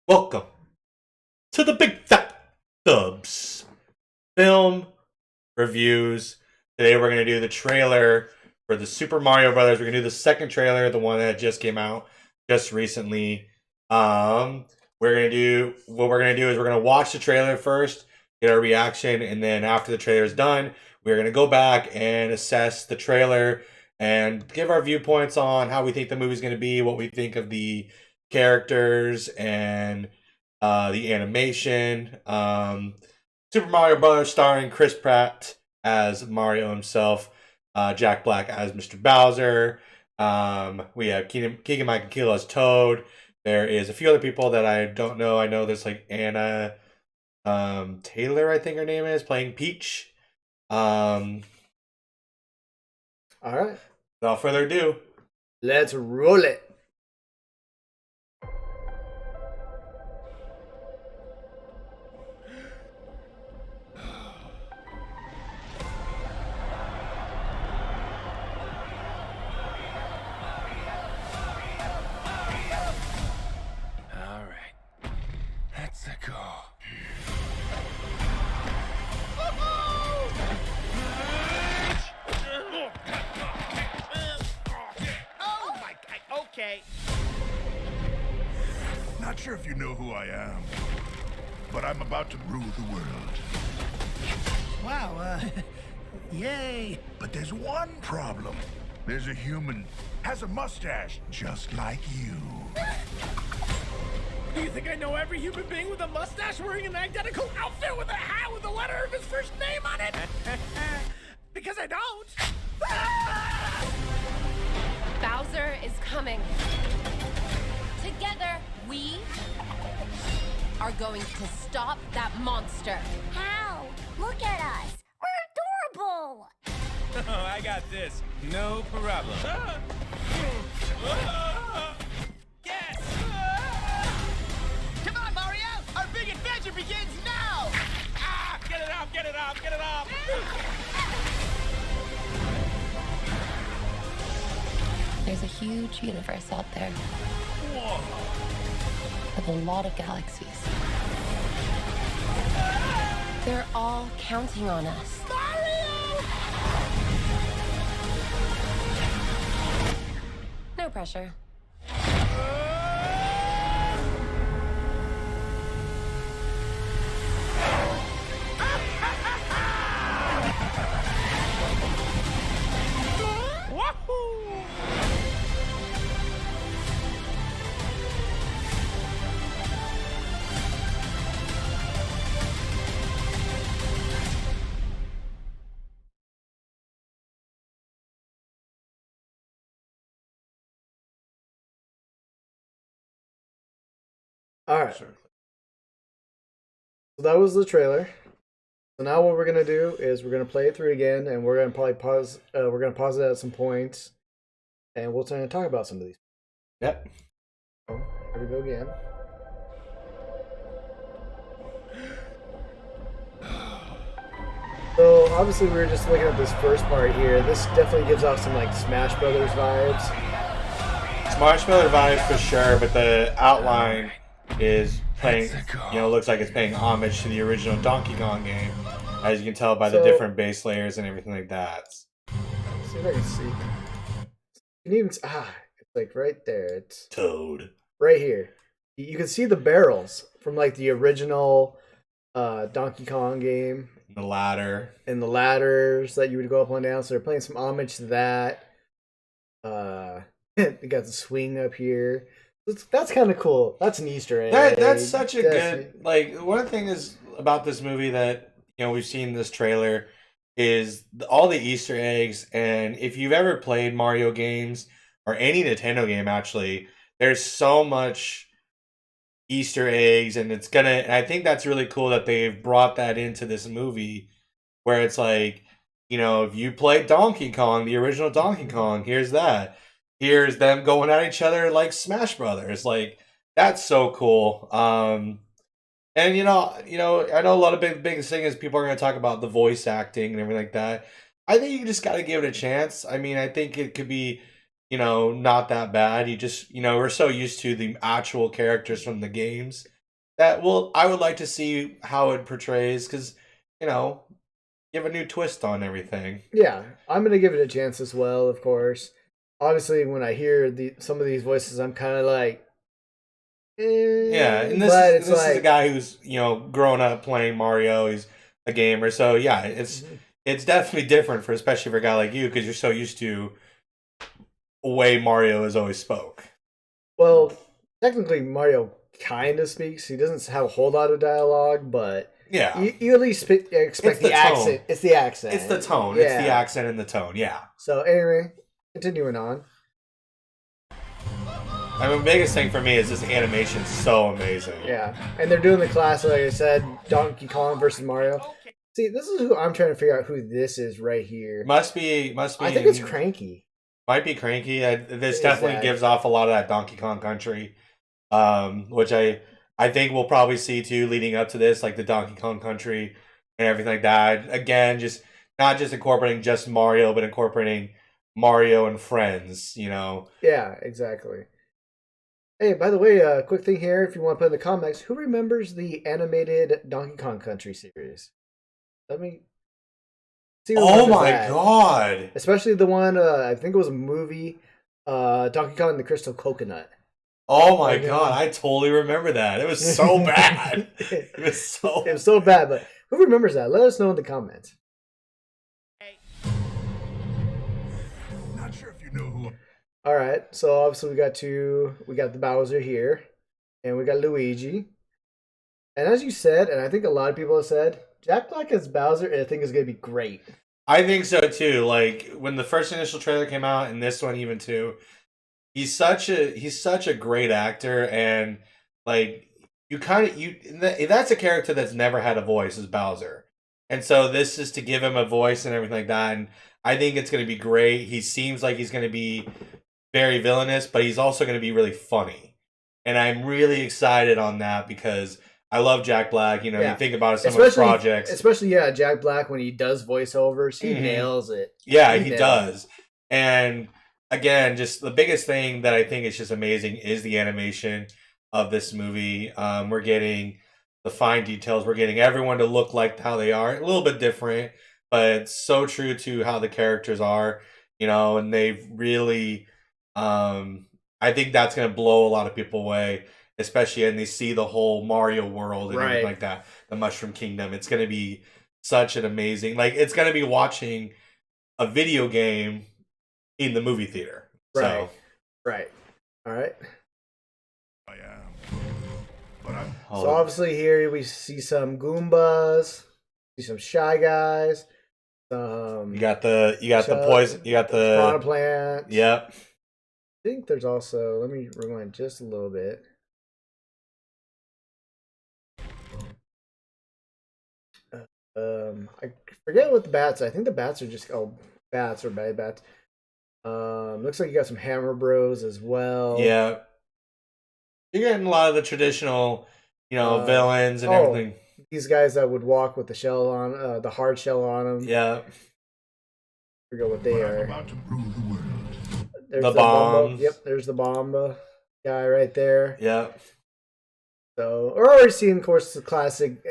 Welcome to the Big Fat Dubs film reviews. Today we're going to do the trailer for the Super Mario Brothers. We're going to do the second trailer, the one that just came out just recently. We're going to do what we're going to do is we're going to watch the trailer first, get our reaction, and then after the trailer is done, we're going to go back and assess the trailer and give our viewpoints on how we think the movie's going to be, what we think of the characters and the animation. Super Mario Brothers starring Chris Pratt as Mario himself, Jack Black as Mr. Bowser. We have Keegan Michael Key as Toad. There is a few other people that I don't know. I know there's like Anna Taylor, I think her name is, playing Peach. All right. Without further ado, Let's roll it. All right, let's go. Oh my god, okay. Not sure if you know who I am, but I'm about to rule the world. Wow, yay. But there's one problem. There's a human, has a mustache, just like you. Do you think I know every human being with a mustache wearing an identical outfit with a hat with the letter of his first name on it? Because I don't. Bowser is coming. Together, we are going to stop that monster. How? Look at us. We're adorable. Oh, I got this. No problem. Yes! Come on, Mario! Our big adventure begins now! Ah! Get it off! Get it off! Get it off! There's a huge universe out there with a lot of galaxies. They're all counting on us. No pressure. Wahoo! All right. So that was the trailer. So now what we're gonna do is we're gonna play it through again, and we're gonna probably pause. We're gonna pause it at some points, and we'll try to talk about some of these. yep. So, here we go again. So obviously we were just looking at this first part here. This definitely gives off some like Smash Brothers vibes. Smash Brothers vibes for sure, but the outline is playing, looks like it's paying homage to the original Donkey Kong game, as you can tell by the So- different base layers and everything like that. Let's see if I can see. You can even it's like right there. It's Toad. right here. You can see the barrels from like the original Donkey Kong game The ladder. and the ladders that you would go up and down. So they're playing some homage to that. They got the swing up here. That's kind of cool. That's an Easter egg. That's such a That's- good, like, one thing is about this movie that, we've seen in this trailer is all the Easter eggs. And if you've ever played Mario games or any Nintendo game, actually, there's so much Easter eggs, and I think that's really cool that they've brought that into this movie where it's like, if you played Donkey Kong, the original Donkey Kong, here's that. Here's them going at each other like Smash Brothers. Like, that's so cool. And I know a lot of biggest thing is people are going to talk about the voice acting and everything like that. I think you just got to give it a chance. I mean, I think it could be, not that bad. You just, we're so used to the actual characters from the games that will I would like to see how it portrays because you know give a new twist on everything. Yeah, I'm gonna give it a chance as well. Of course, obviously, when I hear some of these voices, I'm kind of like, Yeah, and but it's this like is a guy who's grown up playing Mario. He's a gamer, so yeah, it's definitely different for especially for a guy like you because you're so used to the way Mario has always spoke. well, technically Mario kind of speaks. He doesn't have a whole lot of dialogue, but Yeah, you at least expect It's the the accent. tone. It's the accent. it's the tone. Yeah. It's the accent and the tone. Yeah. So anyway, continuing on. I mean, the biggest thing for me is this animation's so amazing. Yeah, and they're doing the classic, like I said, Donkey Kong versus Mario. See, this is who I'm trying to figure out who this is right here. Must be. I think it's Cranky. Might be Cranky. This Is definitely that- gives off a lot of that Donkey Kong Country, which I think we'll probably see too leading up to this, like the Donkey Kong Country and everything like that. Again, just not just incorporating just Mario, but incorporating Mario and friends. Yeah, exactly. Hey, by the way, quick thing here, if you want to put in the comments, who remembers the animated Donkey Kong Country series? Let me see. who Oh remembers my that. god! Especially the one, I think it was a movie, Donkey Kong and the Crystal Coconut. Oh my Okay. god! I totally remember that. It was so bad. It was so. It was so bad, but who remembers that? Let us know in the comments. Not sure if you know who. All right, so obviously we got the Bowser here, and we got Luigi. And as you said, and I think a lot of people have said, Jack Black as Bowser, I think is going to be great. I think so too. Like when the first initial trailer came out, and this one even too. He's such a great actor, and like that's a character that's never had a voice as Bowser, and so this is to give him a voice and everything like that. And I think it's going to be great. He seems like he's going to be very villainous, but he's also going to be really funny, and I'm really excited on that because I love Jack Black. You Yeah. think about some of his projects. Especially, Jack Black, when he does voiceovers, he Mhm. nails it. Yeah, He he nails does. And again, just the biggest thing that I think is just amazing is the animation of this movie. We're getting the fine details. We're getting everyone to look like how they are. A little bit different, but it's so true to how the characters are, and they've really I think that's going to blow a lot of people away, especially when they see the whole Mario world and Right. everything like that, the Mushroom Kingdom. It's going to be such an amazing, it's going to be watching a video game in the movie theater. Right. Right. All right. I am. But I'm. So obviously here we see some Goombas, see some Shy Guys, some you got the Chug, poison, you got Piranha the Plant. yep. I think there's also, let me rewind just a little bit. I forget what the bats. I think the bats are just bats or bad bats. Looks like you got some Hammer Bros as well. Yeah. You're getting a lot of the traditional, villains and everything. These guys that would walk with the shell on, the hard shell on them. Yeah. Forget what they But I'm are. about to rule the world. There's The Bomba. bombs. Yep, there's the Bomba guy right there. Yeah. So we're already seeing, of course, the classic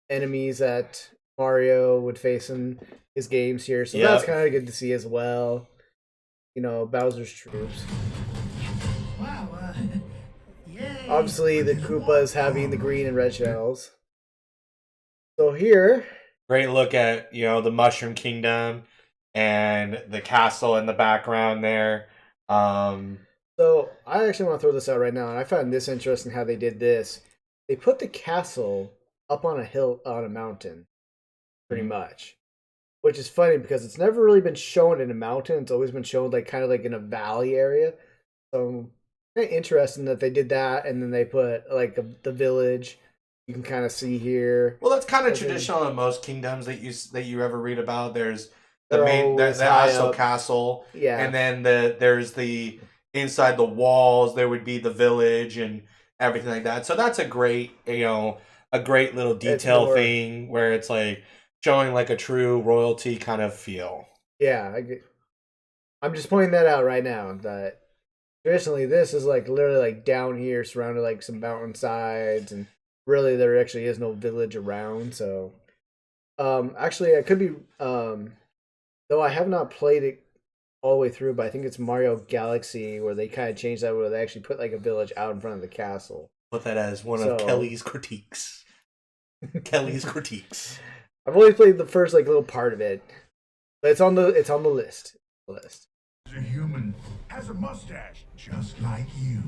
enemies that Mario would face in his games here. So Yep. that's kind of good to see as well. Bowser's troops. Wow, yay. Obviously, the Koopas having the green and red shells. So here, Great look at, the Mushroom Kingdom and the castle in the background there. so I actually want to throw this out right now, and I found this interesting how they did this. They put the castle up on a hill, on a mountain, pretty much. Which is funny because it's never really been shown in a mountain. It's always been shown kind of in a valley area. So kind of interesting that they did that, and then they put the village. You can kind of see here. Well, that's kind of Okay. traditional in most kingdoms that you ever read about. There's the They're main the always high Astle up. Castle, Yeah, and then there's the inside the walls. There would be the village and everything like that. So that's a great a great little detail more- thing where it's showing a true royalty kind of feel. yeah. I'm just pointing that out right now. That traditionally this is like literally like down here, surrounded like some mountainsides, and really there actually is no village around. So, actually, I could be though I have not played it all the way through, but I think it's Mario Galaxy where they kind of changed that, where they actually put like a village out in front of the castle. Put that as one of Kelly's critiques. Kelly's critiques. I've only played the first like little part of it, but it's on the list. Is a human, has a mustache just like you.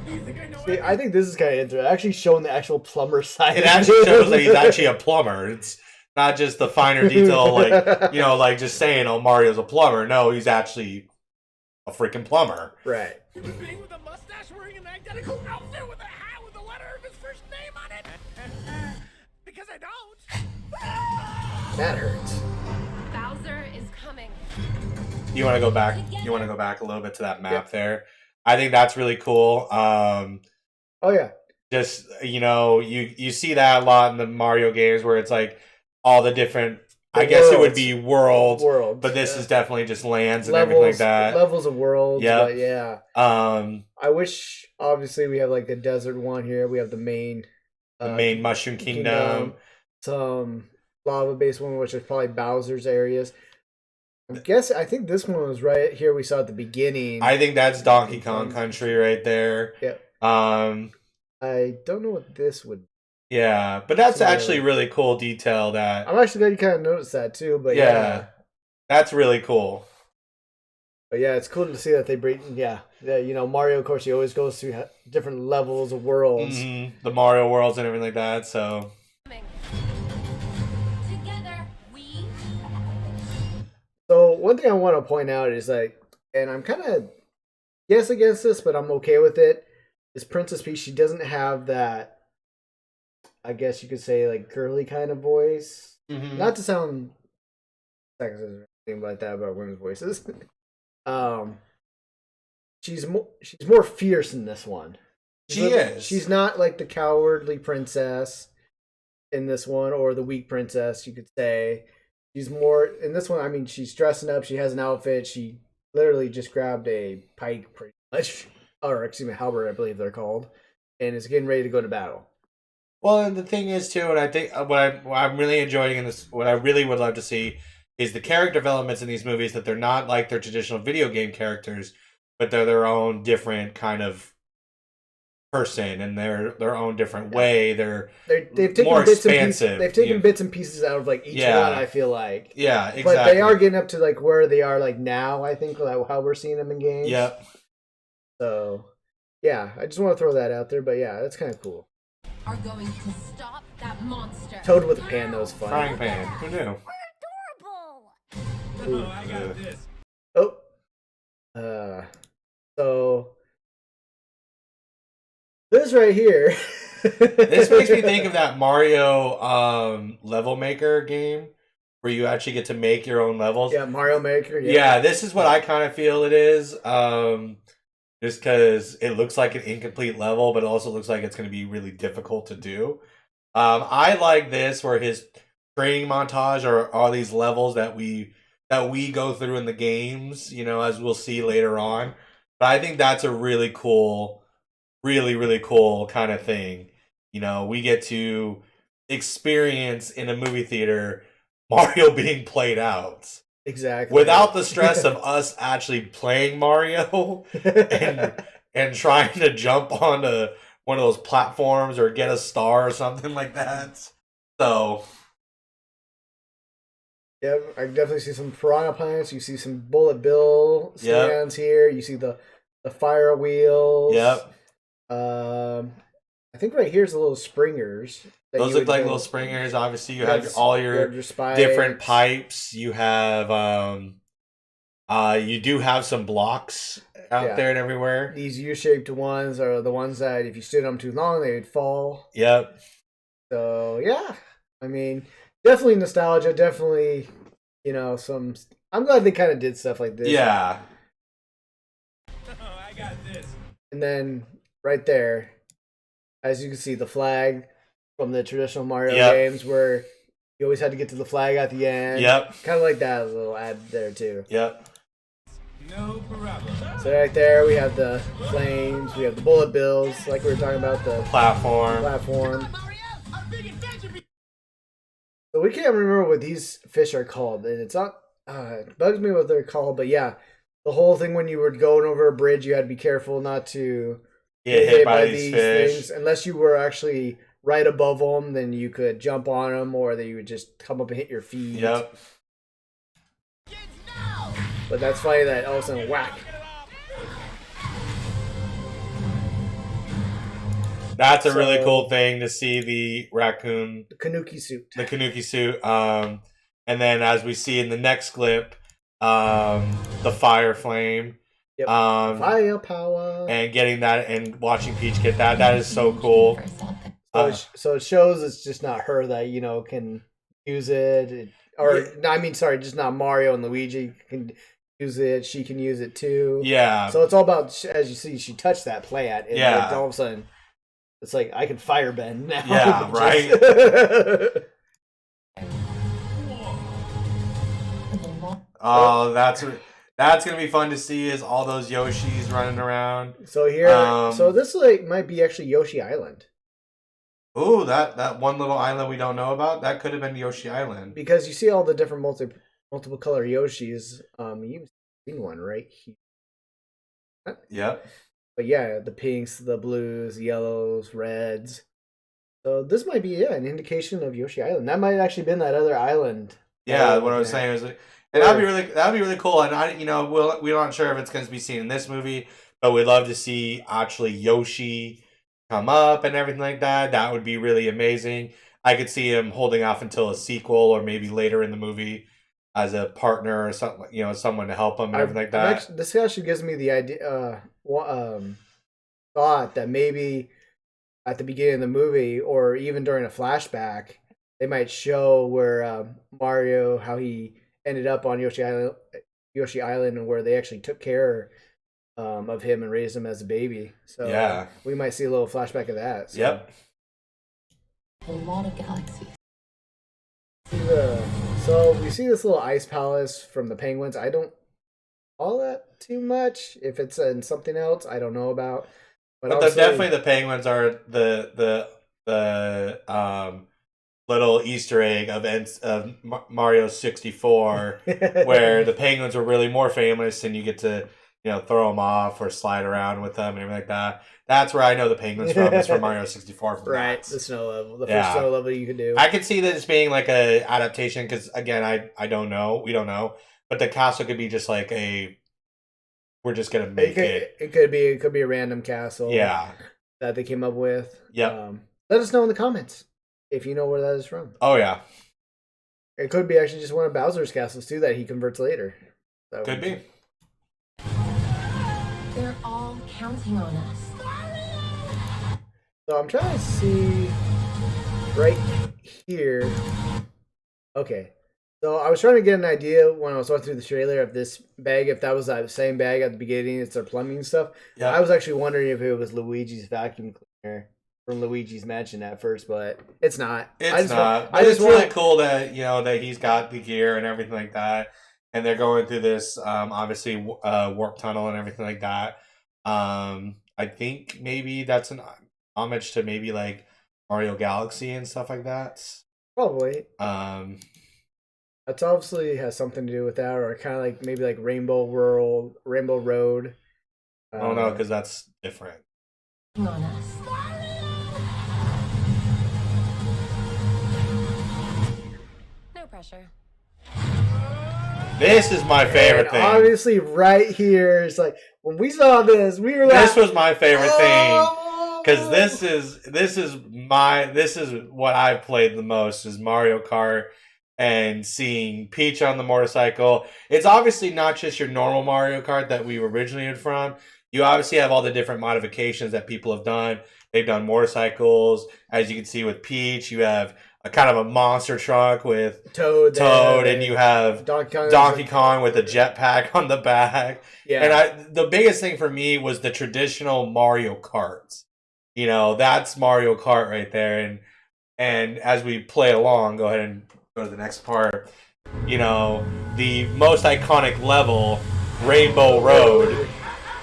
You think I know See, I think this is kind of interesting. Actually, showing the actual plumber side. It actually shows that he's actually a plumber. It's not just the finer detail, like, you know, like just saying, oh, Mario's a plumber. No, he's actually a freaking plumber. Right. human being with a mustache wearing an identical outfit with a hat with the letter of his first name on it? Because I don't. That hurts. Bowser is coming. You want to go back? You want to go back a little bit to that map there? I think that's really cool. Oh yeah. Just, you know, you see that a lot in the Mario games where it's like all the different. I guess it would be worlds, but this is definitely just lands and everything like that. Levels of worlds. Yep. But yeah. I wish obviously we have like the desert one here. We have the main Mushroom Kingdom. Some lava based one, which is probably Bowser's areas. I think this one was right here we saw at the beginning. I think that's Donkey Kong Country right there. Yep. I don't know what this would. Yeah, but that's actually really cool detail. That I'm actually glad you kind of noticed that too. But yeah, that's really cool. But yeah, it's cool to see that they bring. Yeah, you know, Mario. Of course, he always goes through different levels of worlds. Mm-hmm. The Mario worlds and everything like that. So. Together, we. So one thing I want to point out is like, and I'm kind of yes against this, but I'm okay with it. Is Princess Peach? She doesn't have that. I guess you could say like girly kind of voice. Mm-hmm. Not to sound sexist or anything like that about women's voices. She's more fierce in this one. She's not like the cowardly princess in this one, or the weak princess, you could say. She's more in this one. I mean, she's dressing up. She has an outfit. She literally just grabbed a pike, pretty much, or excuse me, halberd, I believe they're called, and is getting ready to go to battle. Well, and the thing is too, and I think what I'm really enjoying in this, what I really would love to see, is the character developments in these movies, that they're not like their traditional video game characters, but they're their own different kind of person, and their own different way. They've taken more expansive. They've taken bits and pieces out of like each one. I feel like exactly. But they are getting up to like where they are like now. I think like how we're seeing them in games. Yep. So yeah, I just want to throw that out there. But yeah, that's kind of cool. Are going to stop that monster. Toad with a pan, that was fun. Frying pan. Who knew? We're adorable. Oh, I got this. So this right here. This makes me think of that Mario level maker game where you actually get to make your own levels. Yeah, Mario Maker. Yeah, this is what I kind of feel it is. Just because it looks like an incomplete level, but it also looks like it's going to be really difficult to do. I like this where his training montage are all these levels that we go through in the games, you know, as we'll see later on. But I think that's a really cool, really, really cool kind of thing. You know, we get to experience in a movie theater Mario being played out. Exactly. Without the stress of us actually playing Mario and trying to jump onto one of those platforms or get a star or something like that. So yeah, I definitely see some piranha plants. You see some Bullet Bill stands here. You see the fire wheels. Yep. I think right here's the little springers. Those look like little springers. Obviously, you have all your different pipes. You have you do have some blocks out there and everywhere. These U-shaped ones are the ones that if you stood them too long, they would fall. Yep. So yeah, I mean, definitely nostalgia. Definitely, you know, some. I'm glad they kind of did stuff like this. Yeah. Oh, I got this. And then right there, as you can see, the flag from the traditional Mario games, where you always had to get to the flag at the end. Yep. Kind of like that, a little ad there too. Yep. No problem. So right there we have the flames, we have the bullet bills, like we were talking about the Platform. platform. So we can't remember what these fish are called, and it's not. It bugs me what they're called, but yeah, the whole thing when you were going over a bridge, you had to be careful not to Get hit by these fish. things unless you were actually right above them. Then you could jump on them, or they would just come up and hit your feet. Yep. But that's funny that all of a sudden whack. That's a really So- cool thing to see the raccoon, The Kanuki suit. the Kanuki suit. And then as we see in the next clip, the fire flame. Yep. Firepower. And getting that and watching Peach get that. That is so cool. So it shows it's just not her that can use it, or no, I mean, sorry, just not Mario and Luigi can use it. She can use it too. Yeah. So it's all about, as you see, she touched that plant, and Yeah. then all of a sudden, it's like I can firebend now. Yeah, right. Oh, that's gonna be fun to see. Is all those Yoshis running around? So here, so this might be actually Yoshi Island, Ooh, that one little island we don't know about. That could have been Yoshi Island. because you see all the different multiple color Yoshis. You've seen one right here. Yep. But yeah, the pinks, the blues, yellows, reds. So this might be an indication of Yoshi Island. That might actually been that other island. Yeah, what I was saying is, and that'd be really cool. And we're not sure if it's going to be seen in this movie, but we'd love to see actually Yoshi come up and everything like that. That would be really amazing. I could see him holding off until a sequel or maybe later in the movie as a partner or something, someone to help him and everything like that. This actually gives me the idea, thought that maybe at the beginning of the movie or even during a flashback, they might show where Mario, how he ended up on Yoshi Island, and where they actually took care of him and raised him as a baby. So Yeah. we might see a little flashback of that. So. Yep. A lot of galaxies. So we see this little ice palace from the penguins. I don't all that too much. If it's in something else, I don't know about. But definitely the penguins are the little Easter egg of Mario 64, where the penguins were really more famous, and you get to throw them off or slide around with them and everything like that. That's where I know the penguins from. It's from Mario 64. From right, that. The snow level, the first snow level you could do. I could see this being like a adaptation because again, I don't know, we don't know, but the castle could be just like we're just gonna make it. It could be a random castle. Yeah, that they came up with. Yep. Let us know in the comments if you know where that is from. Oh yeah, it could be actually just one of Bowser's castles too that he converts later. That could be. They're all counting on us. So I'm trying to see right here. Okay. So I was trying to get an idea when I was going through the trailer of this bag, if that was that same bag at the beginning, it's their plumbing stuff. Yeah. I was actually wondering if it was Luigi's vacuum cleaner from Luigi's Mansion at first, but it's not. It's not. But it's really cool that that he's got the gear and everything like that. And they're going through this, obviously, warp tunnel and everything like that. I think maybe that's an homage to maybe like Mario Galaxy and stuff like that. Probably. That's obviously has something to do with that, or kind of like maybe like Rainbow Road. I don't know, because that's different. On us. No pressure. This is my favorite thing. Obviously, right here is like when we saw this, we were like, "This was my favorite thing," because this is what I've played the most is Mario Kart, and seeing Peach on the motorcycle. It's obviously not just your normal Mario Kart that we originated from. You obviously have all the different modifications that people have done. They've done motorcycles, as you can see with Peach. You have a kind of a monster truck with Toad, and you have Donkey Kong with a jetpack on the back. Yeah. And the biggest thing for me was the traditional Mario Karts. That's Mario Kart right there. And as we play along, go ahead and go to the next part. The most iconic level Rainbow Road,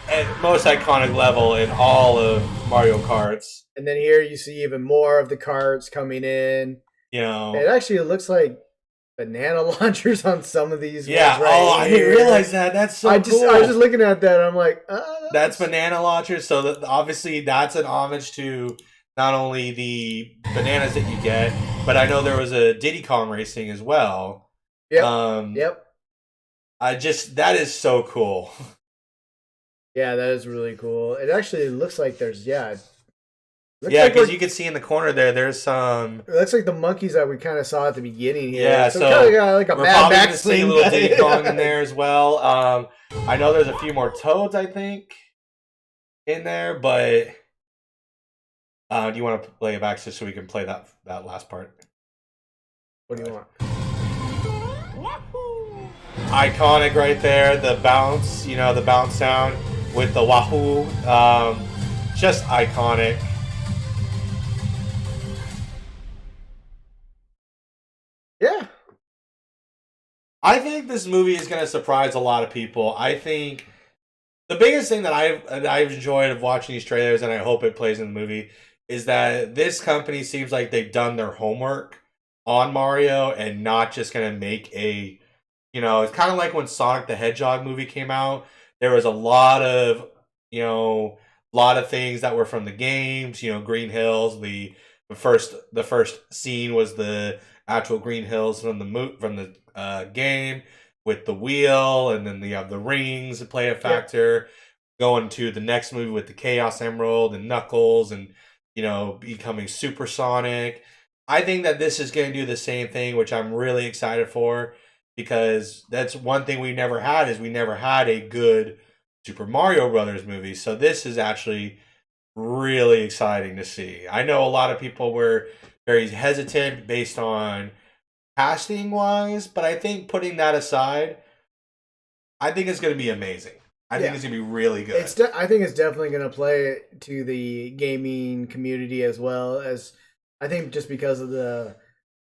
and most iconic level in all of Mario Karts. And then here you see even more of the carts coming in. You know, It actually looks like banana launchers on some of these. yeah. ones right I didn't here. realize that. That's so cool. I was just looking at that. And I'm like, That's banana launchers. So obviously that's an homage to not only the bananas that you get, but I know there was a Diddy Kong Racing as well. Yep. Yep. That is so cool. Yeah, that is really cool. It actually looks like there's Because you can see in the corner there's some. It looks like the monkeys that we kind of saw at the beginning here. Yeah, so so kind of got like a we're Mad probably Max going to see a thing. little Diddy Kong in there as well. I know there's a few more Toads, I think, in there, but do you want to play it back just so we can play that last part? What do you want? Iconic right there, the bounce, the bounce sound with the wahoo. Just iconic. Yeah. I think this movie is going to surprise a lot of people. I think the biggest thing that I've enjoyed of watching these trailers, and I hope it plays in the movie, is that this company seems like they've done their homework on Mario and not just going to make a, it's kind of like when Sonic the Hedgehog movie came out. There was a lot of things that were from the games, Green Hills. The first scene was the actual Green Hills from the game with the wheel, and then you have the rings to play a factor. Going to the next movie with the Chaos Emerald and Knuckles, and becoming supersonic. I think that this is going to do the same thing, which I'm really excited for, because that's one thing we never had a good Super Mario Brothers movie. So this is actually really exciting to see. I know a lot of people were very hesitant based on casting wise, but I think putting that aside, I think it's going to be amazing. I think it's going to be really good. I think it's definitely going to play to the gaming community as well, as I think just because of the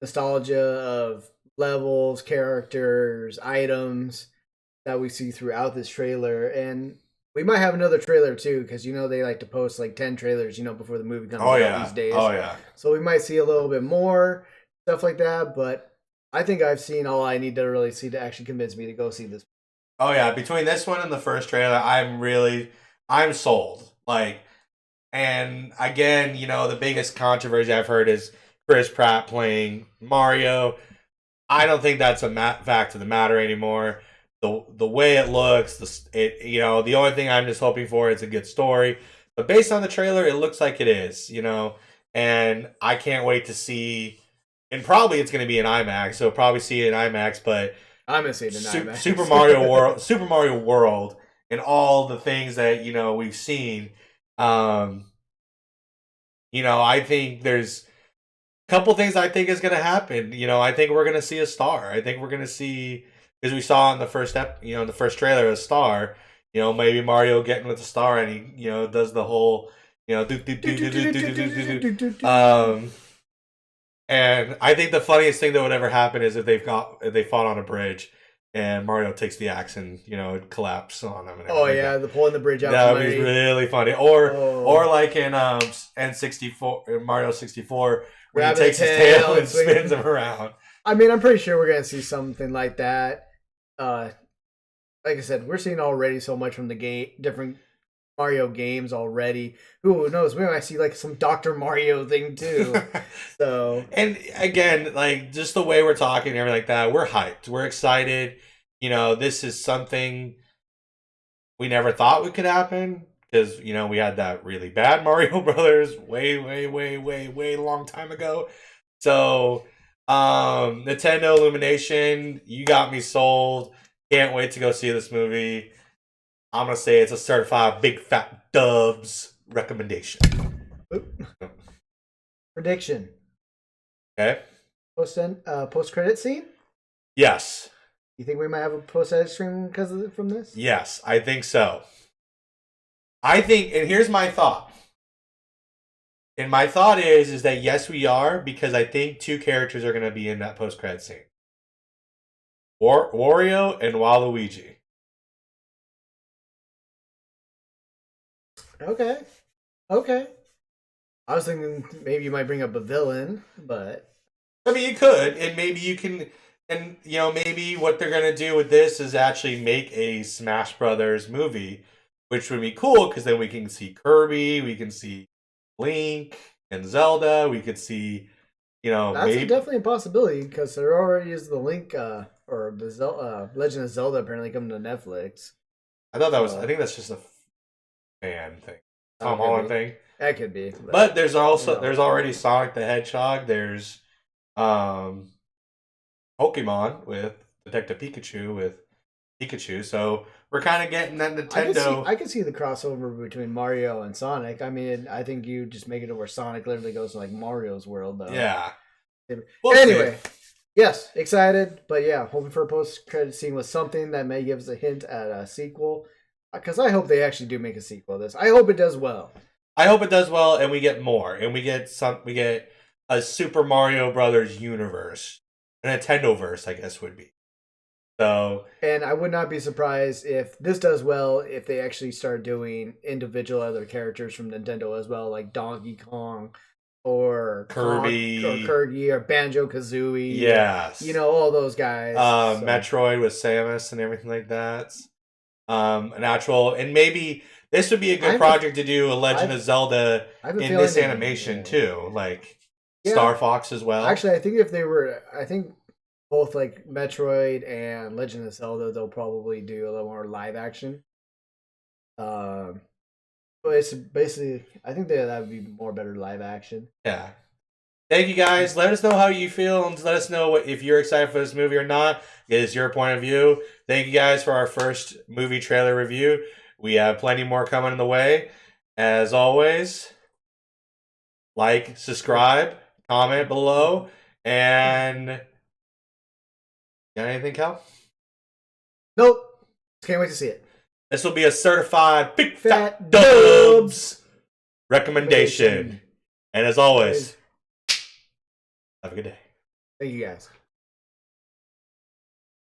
nostalgia of levels, characters, items that we see throughout this trailer. And we might have another trailer too, because they like to post like 10 trailers, before the movie comes out these days. Oh yeah. So we might see a little bit more stuff like that, but I think I've seen all I need to really see to actually convince me to go see this. Oh yeah, between this one and the first trailer, I'm sold. And again, the biggest controversy I've heard is Chris Pratt playing Mario. I don't think that's a fact of the matter anymore. The way it looks, the only thing I'm just hoping for is a good story. But based on the trailer, it looks like it is, and I can't wait to see. And probably it's going to be in IMAX, so probably see it in IMAX. But I'm gonna see it in IMAX. Super Mario World, and all the things that we've seen. I think there's a couple things I think is going to happen. I think we're going to see a star. I think we're going to see, because we saw in the first in the first trailer, a star. Maybe Mario getting with the star, and he does the whole and I think the funniest thing that would ever happen is if they fought on a bridge and Mario takes the axe and it collapses on them. And the pulling the bridge out. That would be really funny. Or like in N64, Mario 64, where he takes his tail and spins him around. I mean, I'm pretty sure we're gonna see something like that. Like I said, we're seeing already so much from the different Mario games already. Who knows? We might see like some Dr. Mario thing too. So, and again, just the way we're talking and everything like that, we're hyped. We're excited. This is something we never thought could happen, because we had that really bad Mario Brothers way long time ago. So, Nintendo Illumination, you got me sold. Can't wait to go see this movie. I'm going to say it's a certified big fat dubs recommendation. Prediction. Okay. Post-credit scene? Yes. You think we might have a post-credit scene from this? Yes, I think so. And here's my thought. And my thought is that yes, we are, because I think two characters are going to be in that post-credit scene. Wario and Waluigi. Okay. Okay. I was thinking maybe you might bring up a villain, but I mean, you could, and maybe you can, and maybe what they're gonna do with this is actually make a Smash Brothers movie, which would be cool because then we can see Kirby, we can see Link and Zelda, we could see, that's maybe definitely a possibility because there already is the Link or the Legend of Zelda apparently coming to Netflix. I thought that was. I think that's just a fan thing, Tom Okay, Holland maybe. thing. That could be. But there's also No. there's already Sonic the Hedgehog. There's Pokemon with Detective Pikachu with Pikachu. So we're kind of getting that Nintendo. I could see the crossover between Mario and Sonic. I mean, I think you just make it to where Sonic literally goes to like Mario's world, though. Yeah. Anyway, yes, excited, but yeah, hoping for a post-credit scene with something that may give us a hint at a sequel. Because I hope they actually do make a sequel of this. I hope it does well. I hope it does well, and we get more, and we get a Super Mario Brothers universe, a Nintendo-verse, I guess would be. So, and I would not be surprised if this does well if they actually start doing individual other characters from Nintendo as well, like Donkey Kong or Kirby or Banjo Kazooie. Yes, all those guys. Metroid with Samus and everything like that. And maybe this would be a good project to do a Legend of Zelda in this animation too, like Star Fox as well. Actually, I think both like Metroid and Legend of Zelda, they'll probably do a little more live action. But it's basically, I think that would be more better live action. Yeah. Thank you guys. Let us know how you feel and let us know if you're excited for this movie or not. It is your point of view. Thank you guys for our first movie trailer review. We have plenty more coming in the way. As always, like, subscribe, comment below, and got anything, Cal? Nope. Can't wait to see it. This will be a certified Big Fat Fat Dubs recommendation. And as always, have a good day. Thank you guys.